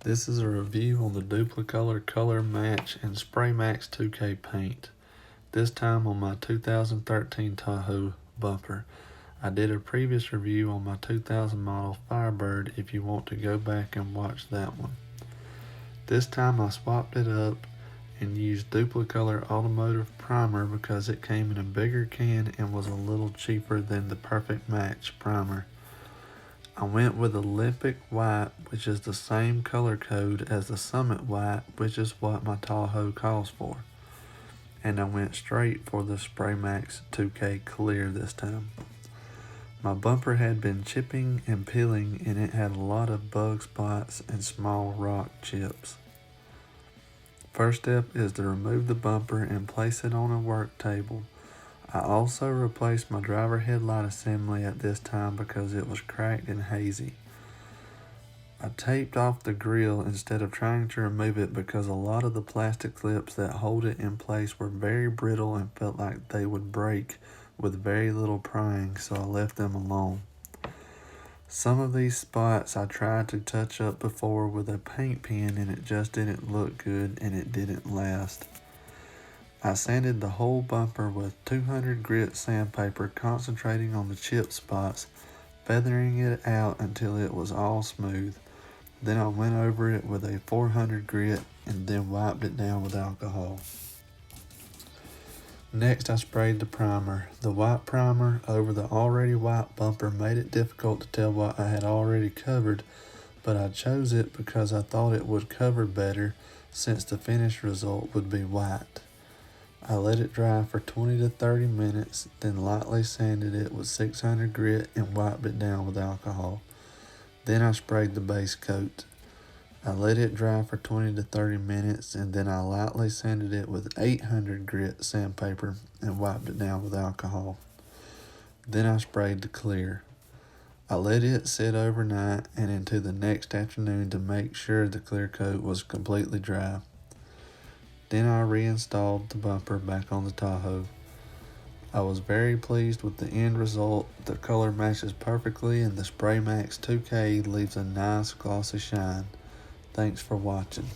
This is a review on the Duplicolor Color Match and Spray Max 2K paint, this time on my 2013 Tahoe bumper. I did a previous review on my 2000 model Firebird if you want to go back and watch that one. This time I swapped it up and used Duplicolor Automotive Primer because it came in a bigger can and was a little cheaper than the Perfect Match Primer. I went with Olympic White, which is the same color code as the Summit White, which is what my Tahoe calls for. And I went straight for the Spray Max 2K Clear this time. My bumper had been chipping and peeling and it had a lot of bug spots and small rock chips. First step is to remove the bumper and place it on a work table. I also replaced my driver headlight assembly at this time because it was cracked and hazy. I taped off the grill instead of trying to remove it because a lot of the plastic clips that hold it in place were very brittle and felt like they would break with very little prying, so I left them alone. Some of these spots I tried to touch up before with a paint pen and it just didn't look good and it didn't last. I sanded the whole bumper with 200 grit sandpaper, concentrating on the chip spots, feathering it out until it was all smooth. Then I went over it with a 400 grit and then wiped it down with alcohol. Next I sprayed the primer. The white primer over the already white bumper made it difficult to tell what I had already covered, but I chose it because I thought it would cover better since the finished result would be white. I let it dry for 20 to 30 minutes, then lightly sanded it with 600 grit and wiped it down with alcohol. Then I sprayed the base coat. I let it dry for 20 to 30 minutes and then I lightly sanded it with 800 grit sandpaper and wiped it down with alcohol. Then I sprayed the clear. I let it sit overnight and into the next afternoon to make sure the clear coat was completely dry. Then I reinstalled the bumper back on the Tahoe. I was very pleased with the end result. The color matches perfectly and the Spray Max 2K leaves a nice glossy shine. Thanks for watching.